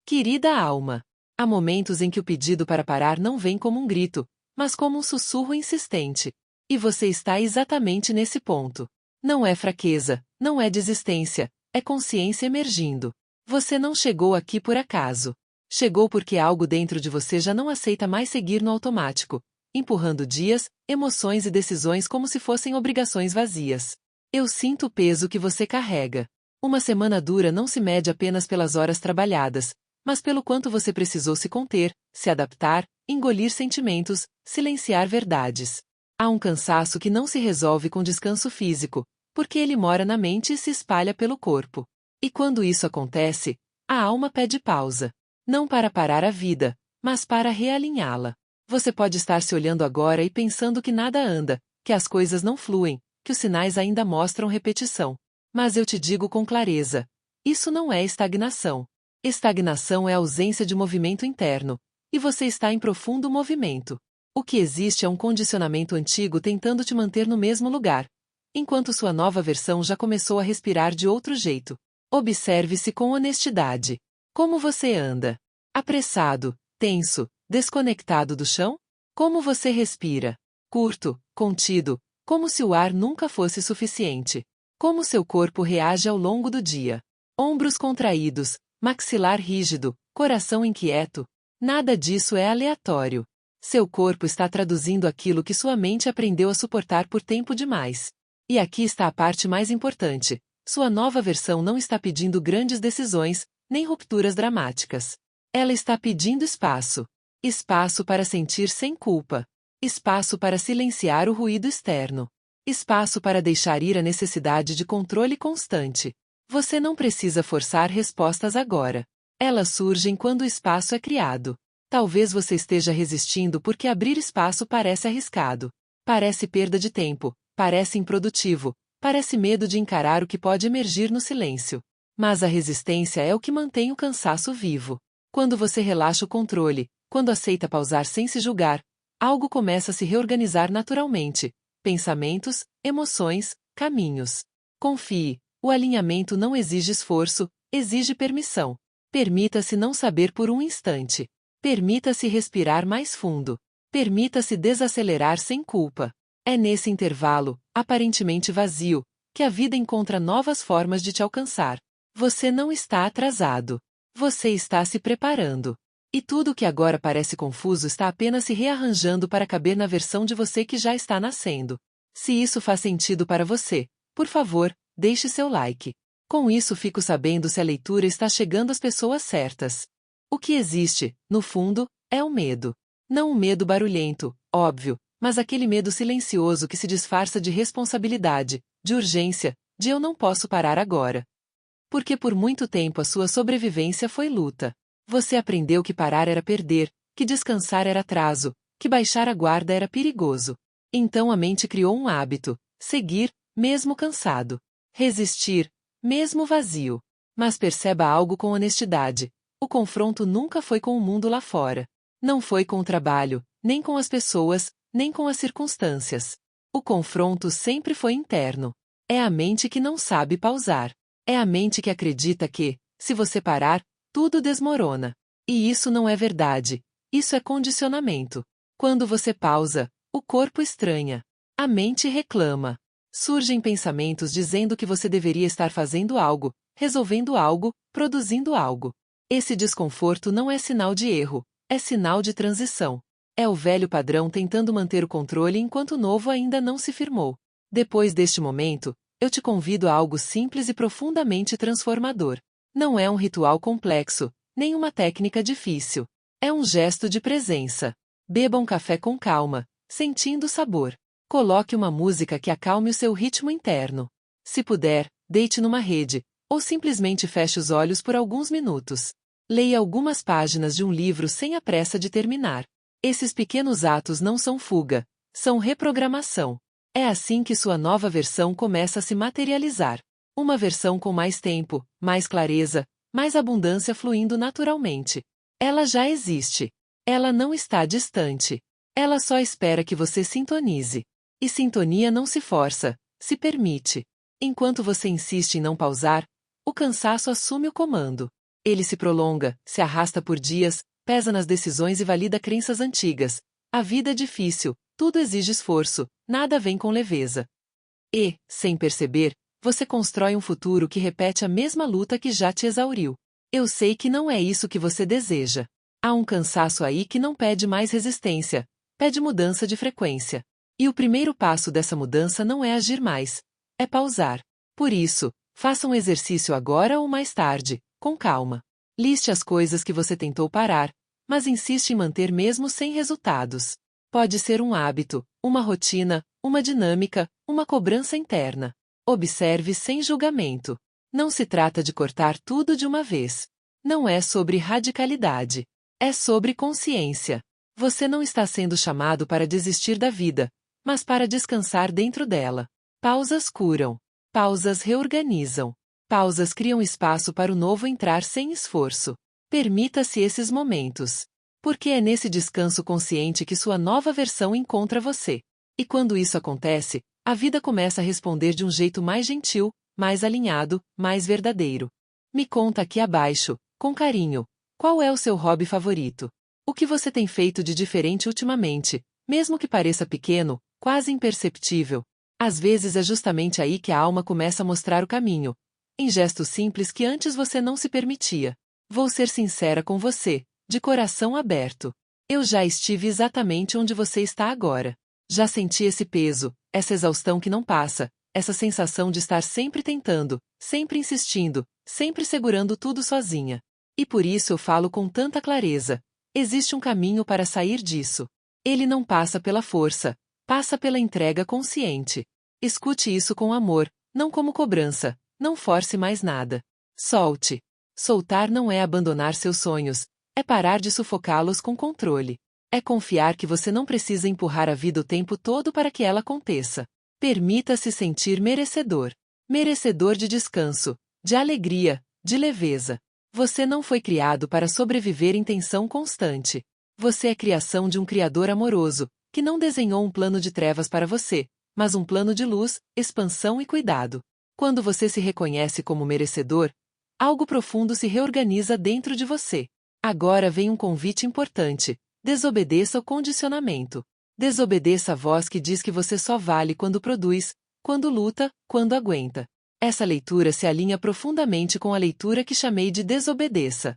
Querida alma, há momentos em que o pedido para parar não vem como um grito, mas como um sussurro insistente. E você está exatamente nesse ponto. Não é fraqueza, não é desistência, é consciência emergindo. Você não chegou aqui por acaso. Chegou porque algo dentro de você já não aceita mais seguir no automático, empurrando dias, emoções e decisões como se fossem obrigações vazias. Eu sinto o peso que você carrega. Uma semana dura não se mede apenas pelas horas trabalhadas, mas pelo quanto você precisou se conter, se adaptar, engolir sentimentos, silenciar verdades. Há um cansaço que não se resolve com descanso físico, porque ele mora na mente e se espalha pelo corpo. E quando isso acontece, a alma pede pausa. Não para parar a vida, mas para realinhá-la. Você pode estar se olhando agora e pensando que nada anda, que as coisas não fluem, que os sinais ainda mostram repetição. Mas eu te digo com clareza: isso não é estagnação. Estagnação é a ausência de movimento interno, e você está em profundo movimento. O que existe é um condicionamento antigo tentando te manter no mesmo lugar, enquanto sua nova versão já começou a respirar de outro jeito. Observe-se com honestidade. Como você anda? Apressado, tenso, desconectado do chão? Como você respira? Curto, contido, como se o ar nunca fosse suficiente. Como seu corpo reage ao longo do dia? Ombros contraídos, maxilar rígido, coração inquieto. Nada disso é aleatório. Seu corpo está traduzindo aquilo que sua mente aprendeu a suportar por tempo demais. E aqui está a parte mais importante. Sua nova versão não está pedindo grandes decisões, nem rupturas dramáticas. Ela está pedindo espaço. Espaço para sentir sem culpa. Espaço para silenciar o ruído externo. Espaço para deixar ir a necessidade de controle constante. Você não precisa forçar respostas agora. Elas surgem quando o espaço é criado. Talvez você esteja resistindo porque abrir espaço parece arriscado. Parece perda de tempo, parece improdutivo, parece medo de encarar o que pode emergir no silêncio. Mas a resistência é o que mantém o cansaço vivo. Quando você relaxa o controle, quando aceita pausar sem se julgar, algo começa a se reorganizar naturalmente. Pensamentos, emoções, caminhos. Confie. O alinhamento não exige esforço, exige permissão. Permita-se não saber por um instante. Permita-se respirar mais fundo. Permita-se desacelerar sem culpa. É nesse intervalo, aparentemente vazio, que a vida encontra novas formas de te alcançar. Você não está atrasado. Você está se preparando. E tudo que agora parece confuso está apenas se rearranjando para caber na versão de você que já está nascendo. Se isso faz sentido para você, por favor, deixe seu like. Com isso fico sabendo se a leitura está chegando às pessoas certas. O que existe, no fundo, é o medo. Não um medo barulhento, óbvio, mas aquele medo silencioso que se disfarça de responsabilidade, de urgência, de eu não posso parar agora. Porque por muito tempo a sua sobrevivência foi luta. Você aprendeu que parar era perder, que descansar era atraso, que baixar a guarda era perigoso. Então a mente criou um hábito: seguir, mesmo cansado. Resistir, mesmo vazio. Mas perceba algo com honestidade. O confronto nunca foi com o mundo lá fora. Não foi com o trabalho, nem com as pessoas, nem com as circunstâncias. O confronto sempre foi interno. É a mente que não sabe pausar. É a mente que acredita que, se você parar, tudo desmorona. E isso não é verdade. Isso é condicionamento. Quando você pausa, o corpo estranha. A mente reclama. Surgem pensamentos dizendo que você deveria estar fazendo algo, resolvendo algo, produzindo algo. Esse desconforto não é sinal de erro, é sinal de transição. É o velho padrão tentando manter o controle enquanto o novo ainda não se firmou. Depois deste momento, eu te convido a algo simples e profundamente transformador. Não é um ritual complexo, nem uma técnica difícil. É um gesto de presença. Beba um café com calma, sentindo o sabor. Coloque uma música que acalme o seu ritmo interno. Se puder, deite numa rede, ou simplesmente feche os olhos por alguns minutos. Leia algumas páginas de um livro sem a pressa de terminar. Esses pequenos atos não são fuga, são reprogramação. É assim que sua nova versão começa a se materializar. Uma versão com mais tempo, mais clareza, mais abundância fluindo naturalmente. Ela já existe. Ela não está distante. Ela só espera que você sintonize. E sintonia não se força, se permite. Enquanto você insiste em não pausar, o cansaço assume o comando. Ele se prolonga, se arrasta por dias, pesa nas decisões e valida crenças antigas. A vida é difícil, tudo exige esforço, nada vem com leveza. E, sem perceber, você constrói um futuro que repete a mesma luta que já te exauriu. Eu sei que não é isso que você deseja. Há um cansaço aí que não pede mais resistência, pede mudança de frequência. E o primeiro passo dessa mudança não é agir mais, é pausar. Por isso, faça um exercício agora ou mais tarde, com calma. Liste as coisas que você tentou parar, mas insiste em manter mesmo sem resultados. Pode ser um hábito, uma rotina, uma dinâmica, uma cobrança interna. Observe sem julgamento. Não se trata de cortar tudo de uma vez. Não é sobre radicalidade. É sobre consciência. Você não está sendo chamado para desistir da vida, mas para descansar dentro dela. Pausas curam. Pausas reorganizam. Pausas criam espaço para o novo entrar sem esforço. Permita-se esses momentos. Porque é nesse descanso consciente que sua nova versão encontra você. E quando isso acontece, a vida começa a responder de um jeito mais gentil, mais alinhado, mais verdadeiro. Me conta aqui abaixo, com carinho, qual é o seu hobby favorito? O que você tem feito de diferente ultimamente, mesmo que pareça pequeno, quase imperceptível? Às vezes é justamente aí que a alma começa a mostrar o caminho, em gestos simples que antes você não se permitia. Vou ser sincera com você, de coração aberto. Eu já estive exatamente onde você está agora. Já senti esse peso, essa exaustão que não passa, essa sensação de estar sempre tentando, sempre insistindo, sempre segurando tudo sozinha. E por isso eu falo com tanta clareza. Existe um caminho para sair disso. Ele não passa pela força, passa pela entrega consciente. Escute isso com amor, não como cobrança, não force mais nada. Solte. Soltar não é abandonar seus sonhos, é parar de sufocá-los com controle. É confiar que você não precisa empurrar a vida o tempo todo para que ela aconteça. Permita-se sentir merecedor. Merecedor de descanso, de alegria, de leveza. Você não foi criado para sobreviver em tensão constante. Você é criação de um Criador amoroso, que não desenhou um plano de trevas para você, mas um plano de luz, expansão e cuidado. Quando você se reconhece como merecedor, algo profundo se reorganiza dentro de você. Agora vem um convite importante. Desobedeça o condicionamento. Desobedeça a voz que diz que você só vale quando produz, quando luta, quando aguenta. Essa leitura se alinha profundamente com a leitura que chamei de desobedeça.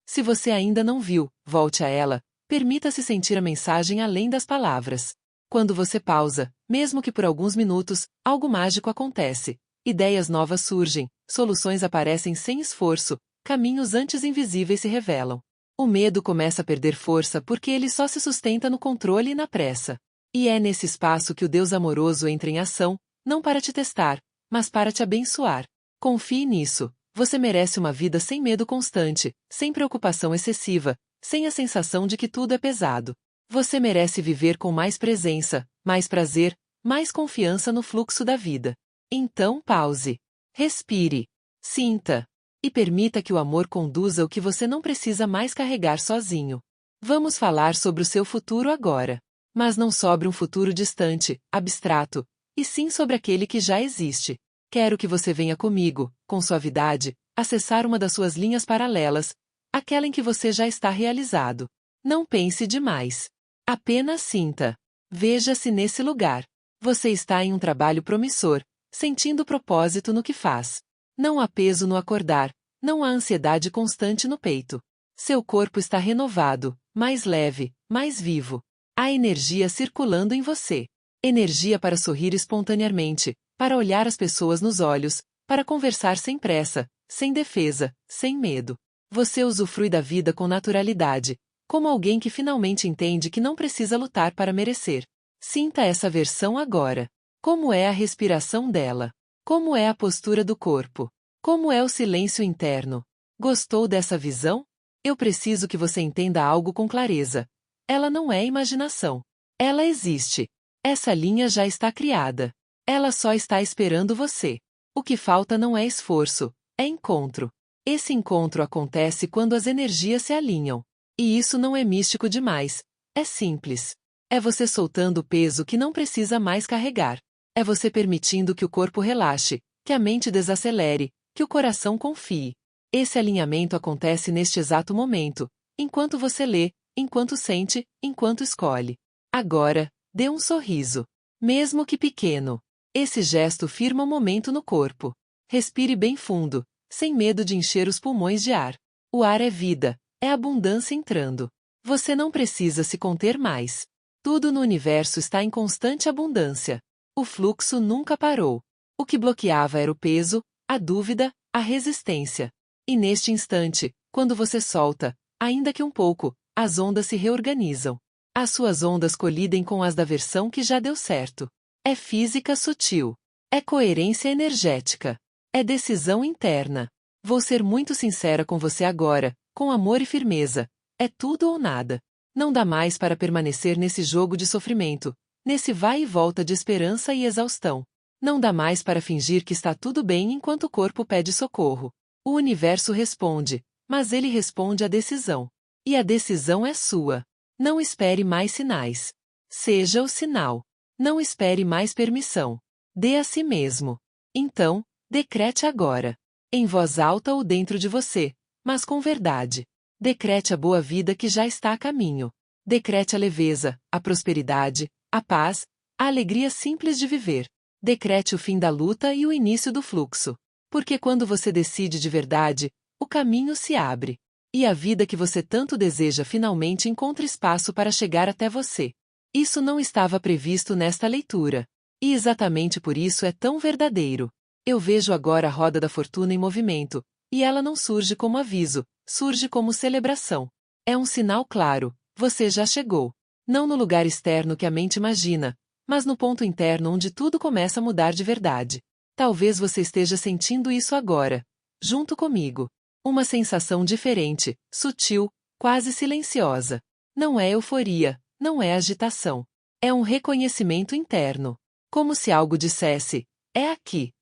Se você ainda não viu, volte a ela, permita-se sentir a mensagem além das palavras. Quando você pausa, mesmo que por alguns minutos, algo mágico acontece. Ideias novas surgem, soluções aparecem sem esforço, caminhos antes invisíveis se revelam. O medo começa a perder força porque ele só se sustenta no controle e na pressa. E é nesse espaço que o Deus amoroso entra em ação, não para te testar, mas para te abençoar. Confie nisso. Você merece uma vida sem medo constante, sem preocupação excessiva, sem a sensação de que tudo é pesado. Você merece viver com mais presença, mais prazer, mais confiança no fluxo da vida. Então pause. Respire. Sinta. E permita que o amor conduza o que você não precisa mais carregar sozinho. Vamos falar sobre o seu futuro agora. Mas não sobre um futuro distante, abstrato, e sim sobre aquele que já existe. Quero que você venha comigo, com suavidade, acessar uma das suas linhas paralelas, aquela em que você já está realizado. Não pense demais. Apenas sinta. Veja-se nesse lugar. Você está em um trabalho promissor, sentindo propósito no que faz. Não há peso no acordar, não há ansiedade constante no peito. Seu corpo está renovado, mais leve, mais vivo. Há energia circulando em você. Energia para sorrir espontaneamente, para olhar as pessoas nos olhos, para conversar sem pressa, sem defesa, sem medo. Você usufrui da vida com naturalidade, como alguém que finalmente entende que não precisa lutar para merecer. Sinta essa versão agora. Como é a respiração dela? Como é a postura do corpo? Como é o silêncio interno? Gostou dessa visão? Eu preciso que você entenda algo com clareza. Ela não é imaginação. Ela existe. Essa linha já está criada. Ela só está esperando você. O que falta não é esforço, é encontro. Esse encontro acontece quando as energias se alinham. E isso não é místico demais. É simples. É você soltando o peso que não precisa mais carregar. É você permitindo que o corpo relaxe, que a mente desacelere, que o coração confie. Esse alinhamento acontece neste exato momento, enquanto você lê, enquanto sente, enquanto escolhe. Agora, dê um sorriso. Mesmo que pequeno. Esse gesto firma o momento no corpo. Respire bem fundo, sem medo de encher os pulmões de ar. O ar é vida, é abundância entrando. Você não precisa se conter mais. Tudo no universo está em constante abundância. O fluxo nunca parou. O que bloqueava era o peso, a dúvida, a resistência. E neste instante, quando você solta, ainda que um pouco, as ondas se reorganizam. As suas ondas colidem com as da versão que já deu certo. É física sutil. É coerência energética. É decisão interna. Vou ser muito sincera com você agora, com amor e firmeza. É tudo ou nada. Não dá mais para permanecer nesse jogo de sofrimento, nesse vai e volta de esperança e exaustão. Não dá mais para fingir que está tudo bem enquanto o corpo pede socorro. O universo responde, mas ele responde à decisão. E a decisão é sua. Não espere mais sinais. Seja o sinal. Não espere mais permissão. Dê a si mesmo. Então, decrete agora. Em voz alta ou dentro de você, mas com verdade. Decrete a boa vida que já está a caminho. Decrete a leveza, a prosperidade, a paz, a alegria simples de viver. Decrete o fim da luta e o início do fluxo. Porque quando você decide de verdade, o caminho se abre. E a vida que você tanto deseja finalmente encontra espaço para chegar até você. Isso não estava previsto nesta leitura. E exatamente por isso é tão verdadeiro. Eu vejo agora a roda da fortuna em movimento, e ela não surge como aviso, surge como celebração. É um sinal claro, você já chegou. Não no lugar externo que a mente imagina, mas no ponto interno onde tudo começa a mudar de verdade. Talvez você esteja sentindo isso agora, junto comigo. Uma sensação diferente, sutil, quase silenciosa. Não é euforia, não é agitação. É um reconhecimento interno. Como se algo dissesse, é aqui.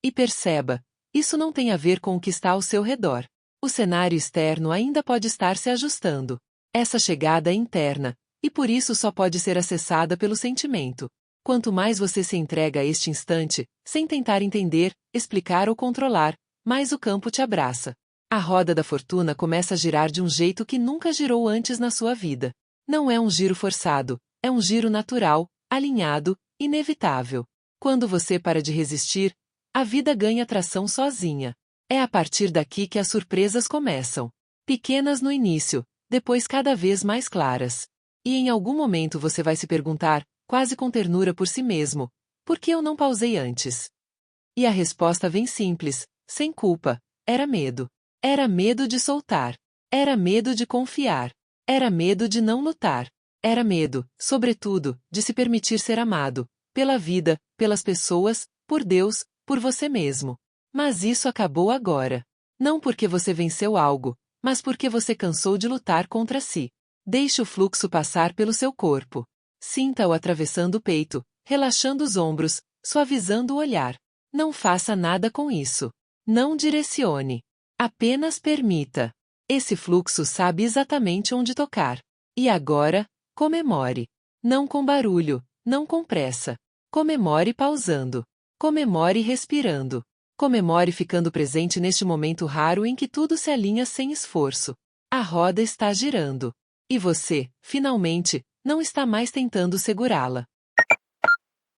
E perceba, isso não tem a ver com o que está ao seu redor. O cenário externo ainda pode estar se ajustando. Essa chegada é interna, e por isso só pode ser acessada pelo sentimento. Quanto mais você se entrega a este instante, sem tentar entender, explicar ou controlar, mais o campo te abraça. A roda da fortuna começa a girar de um jeito que nunca girou antes na sua vida. Não é um giro forçado, é um giro natural, alinhado, inevitável. Quando você para de resistir, a vida ganha tração sozinha. É a partir daqui que as surpresas começam. Pequenas no início, depois cada vez mais claras. E em algum momento você vai se perguntar, quase com ternura por si mesmo, por que eu não pausei antes? E a resposta vem simples, sem culpa, era medo. Era medo de soltar. Era medo de confiar. Era medo de não lutar. Era medo, sobretudo, de se permitir ser amado, pela vida, pelas pessoas, por Deus, por você mesmo. Mas isso acabou agora. Não porque você venceu algo, mas porque você cansou de lutar contra si. Deixe o fluxo passar pelo seu corpo. Sinta-o atravessando o peito, relaxando os ombros, suavizando o olhar. Não faça nada com isso. Não direcione. Apenas permita. Esse fluxo sabe exatamente onde tocar. E agora, comemore. Não com barulho, não com pressa. Comemore pausando. Comemore respirando. Comemore ficando presente neste momento raro em que tudo se alinha sem esforço. A roda está girando. E você, finalmente, não está mais tentando segurá-la.